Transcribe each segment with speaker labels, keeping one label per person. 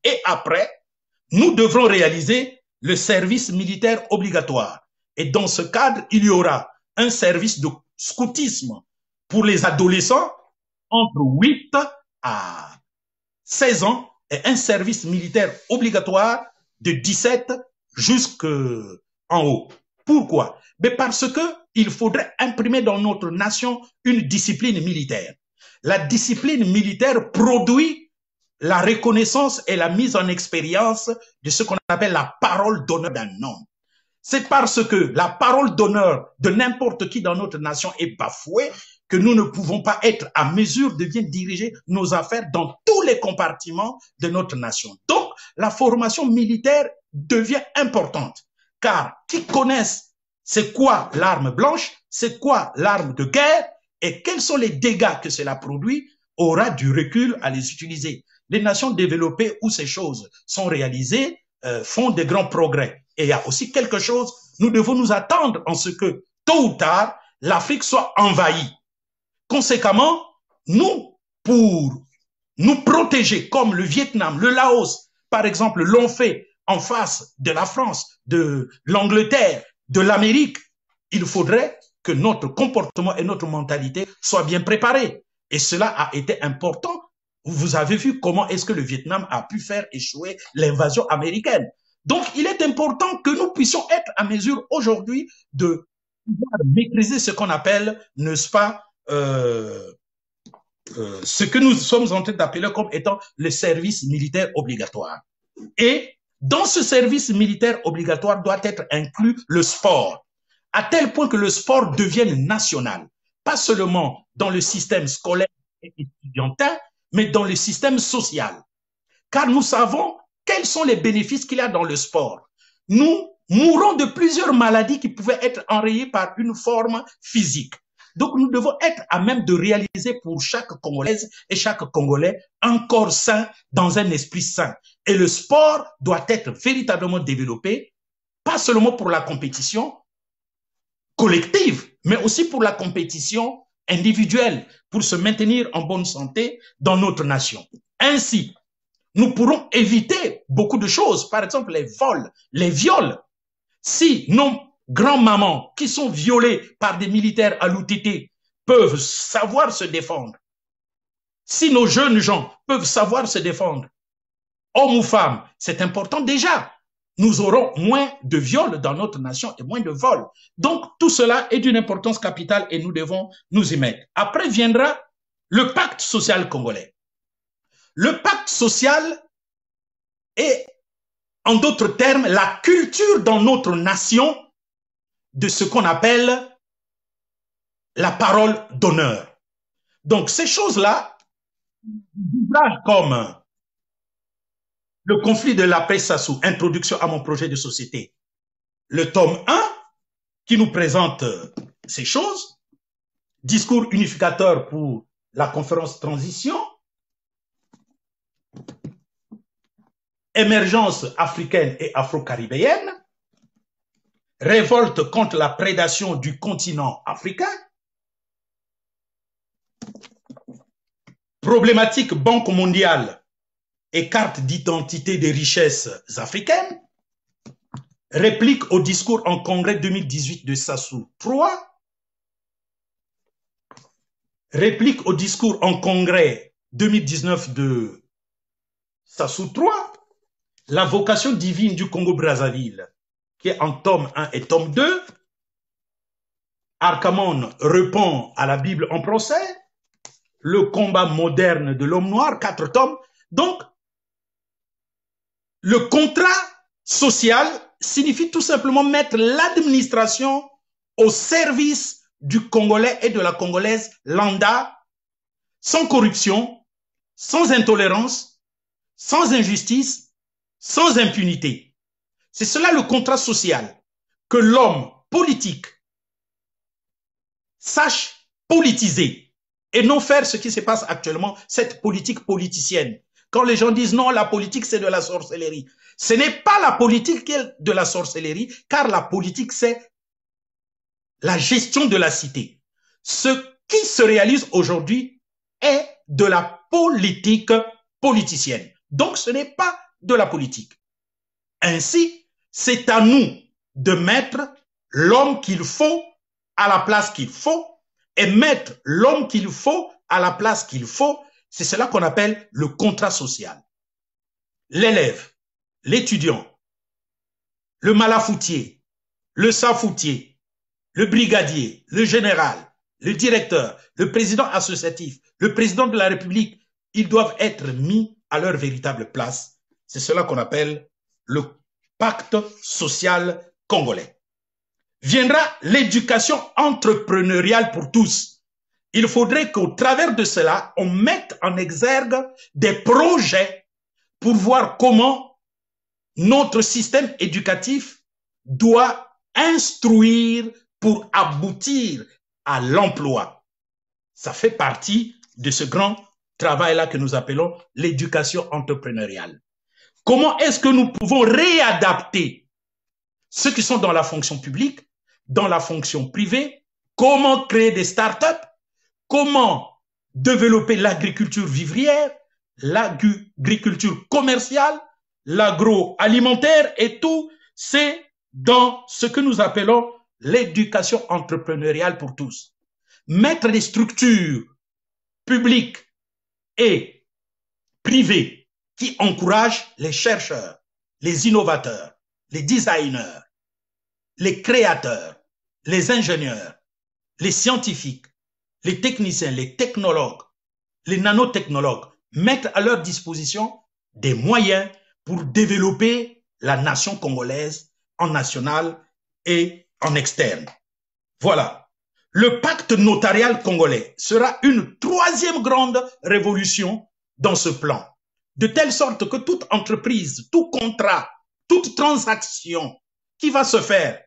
Speaker 1: Et après, nous devrons réaliser le service militaire obligatoire. Et dans ce cadre, il y aura un service de scoutisme pour les adolescents entre 8 à 16 ans et un service militaire obligatoire de 17 jusqu'en haut. Pourquoi? Mais parce que il faudrait imprimer dans notre nation une discipline militaire. La discipline militaire produit la reconnaissance et la mise en expérience de ce qu'on appelle la parole d'honneur d'un homme. C'est parce que la parole d'honneur de n'importe qui dans notre nation est bafouée que nous ne pouvons pas être à mesure de bien diriger nos affaires dans tous les compartiments de notre nation. Donc, la formation militaire devient importante, car qui connaissent c'est quoi l'arme blanche, c'est quoi l'arme de guerre et quels sont les dégâts que cela produit, aura du recul à les utiliser. Les nations développées où ces choses sont réalisées font de grands progrès. Et il y a aussi quelque chose, nous devons nous attendre en ce que, tôt ou tard, l'Afrique soit envahie. Conséquemment, nous, pour nous protéger, comme le Vietnam, le Laos, par exemple, l'ont fait en face de la France, de l'Angleterre, de l'Amérique, il faudrait que notre comportement et notre mentalité soient bien préparés. Et cela a été important. Vous avez vu comment est-ce que le Vietnam a pu faire échouer l'invasion américaine. Donc, il est important que nous puissions être à mesure aujourd'hui de pouvoir maîtriser ce qu'on appelle, n'est-ce pas, ce que nous sommes en train d'appeler comme étant le service militaire obligatoire. Et dans ce service militaire obligatoire doit être inclus le sport, à tel point que le sport devienne national, pas seulement dans le système scolaire et étudiantin, mais dans le système social. Car nous savons quels sont les bénéfices qu'il y a dans le sport. Nous mourons de plusieurs maladies qui pouvaient être enrayées par une forme physique. Donc, nous devons être à même de réaliser pour chaque Congolaise et chaque Congolais un corps sain dans un esprit sain. Et le sport doit être véritablement développé, pas seulement pour la compétition collective, mais aussi pour la compétition individuelle, pour se maintenir en bonne santé dans notre nation. Ainsi, nous pourrons éviter beaucoup de choses, par exemple les vols, les viols. Si nos grands-mamans qui sont violées par des militaires à l'OTT peuvent savoir se défendre, si nos jeunes gens peuvent savoir se défendre, hommes ou femmes, c'est important déjà. Nous aurons moins de viols dans notre nation et moins de vols. Donc, tout cela est d'une importance capitale et nous devons nous y mettre. Après viendra le pacte social congolais. Le pacte social est, en d'autres termes, la culture dans notre nation de ce qu'on appelle la parole d'honneur. Donc, ces choses-là, d'ouvrages comme le conflit de la paix Sassou, introduction à mon projet de société, le tome 1, qui nous présente ces choses, discours unificateur pour la conférence transition, émergence africaine et afro-caribéenne, révolte contre la prédation du continent africain, problématique Banque mondiale et carte d'identité des richesses africaines, réplique au discours en congrès 2018 de Sassou 3, réplique au discours en congrès 2019 de Sassou 3, la vocation divine du Congo-Brazzaville, qui est en tome 1 et tome 2, Arcamon répond à la Bible en procès, le combat moderne de l'homme noir, 4 tomes. Donc, le contrat social signifie tout simplement mettre l'administration au service du Congolais et de la Congolaise lambda, sans corruption, sans intolérance, sans injustice, sans impunité. C'est cela le contrat social, que l'homme politique sache politiser et non faire ce qui se passe actuellement, cette politique politicienne. Quand les gens disent non, la politique c'est de la sorcellerie. Ce n'est pas la politique qui est de la sorcellerie, car la politique c'est la gestion de la cité. Ce qui se réalise aujourd'hui est de la politique politicienne. Donc ce n'est pas de la politique. Ainsi, c'est à nous de mettre l'homme qu'il faut à la place qu'il faut et mettre l'homme qu'il faut à la place qu'il faut. C'est cela qu'on appelle le contrat social. L'élève, l'étudiant, le malafoutier, le safoutier, le brigadier, le général, le directeur, le président associatif, le président de la République, ils doivent être mis à leur véritable place. C'est cela qu'on appelle le pacte social congolais. Viendra l'éducation entrepreneuriale pour tous. Il faudrait qu'au travers de cela, on mette en exergue des projets pour voir comment notre système éducatif doit instruire pour aboutir à l'emploi. Ça fait partie de ce grand travail-là que nous appelons l'éducation entrepreneuriale. Comment est-ce que nous pouvons réadapter ceux qui sont dans la fonction publique, dans la fonction privée, comment créer des startups, comment développer l'agriculture vivrière, l'agriculture commerciale, l'agroalimentaire et tout, c'est dans ce que nous appelons l'éducation entrepreneuriale pour tous. Mettre des structures publiques et privées qui encouragent les chercheurs, les innovateurs, les designers, les créateurs, les ingénieurs, les scientifiques, les techniciens, les technologues, les nanotechnologues, mettre à leur disposition des moyens pour développer la nation congolaise en national et en externe. Voilà. Le pacte notarial congolais sera une troisième grande révolution dans ce plan, de telle sorte que toute entreprise, tout contrat, toute transaction qui va se faire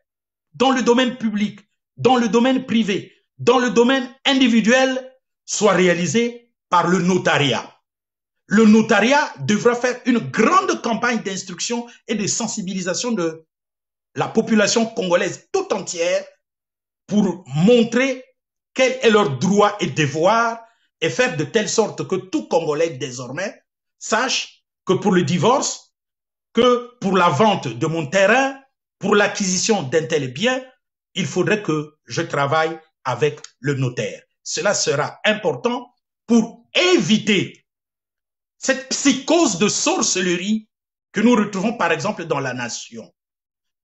Speaker 1: dans le domaine public, dans le domaine privé, dans le domaine individuel, soit réalisée par le notariat. Le notariat devra faire une grande campagne d'instruction et de sensibilisation de la population congolaise tout entière pour montrer quel est leur droit et devoir et faire de telle sorte que tout Congolais désormais sache que pour le divorce, que pour la vente de mon terrain, pour l'acquisition d'un tel bien, il faudrait que je travaille avec le notaire. Cela sera important pour éviter cette psychose de sorcellerie que nous retrouvons par exemple dans la nation.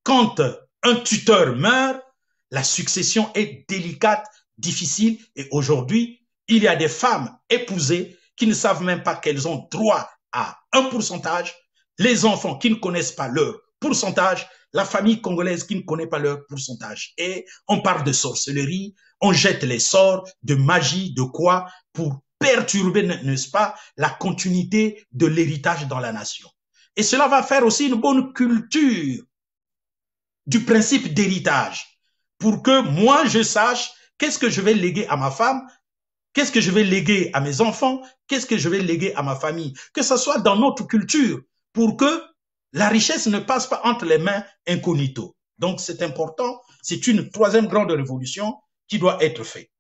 Speaker 1: Quand un tuteur meurt, la succession est délicate, difficile et aujourd'hui, il y a des femmes épousées qui ne savent même pas qu'elles ont droit à un pourcentage, les enfants qui ne connaissent pas leur pourcentage, la famille congolaise qui ne connaît pas leur pourcentage. Et on parle de sorcellerie, on jette les sorts, de magie, de quoi, pour perturber, n'est-ce pas, la continuité de l'héritage dans la nation. Et cela va faire aussi une bonne culture du principe d'héritage, pour que moi je sache qu'est-ce que je vais léguer à ma femme, qu'est-ce que je vais léguer à mes enfants, qu'est-ce que je vais léguer à ma famille, que ce soit dans notre culture, pour que la richesse ne passe pas entre les mains incognito. Donc c'est important, c'est une troisième grande révolution qui doit être faite.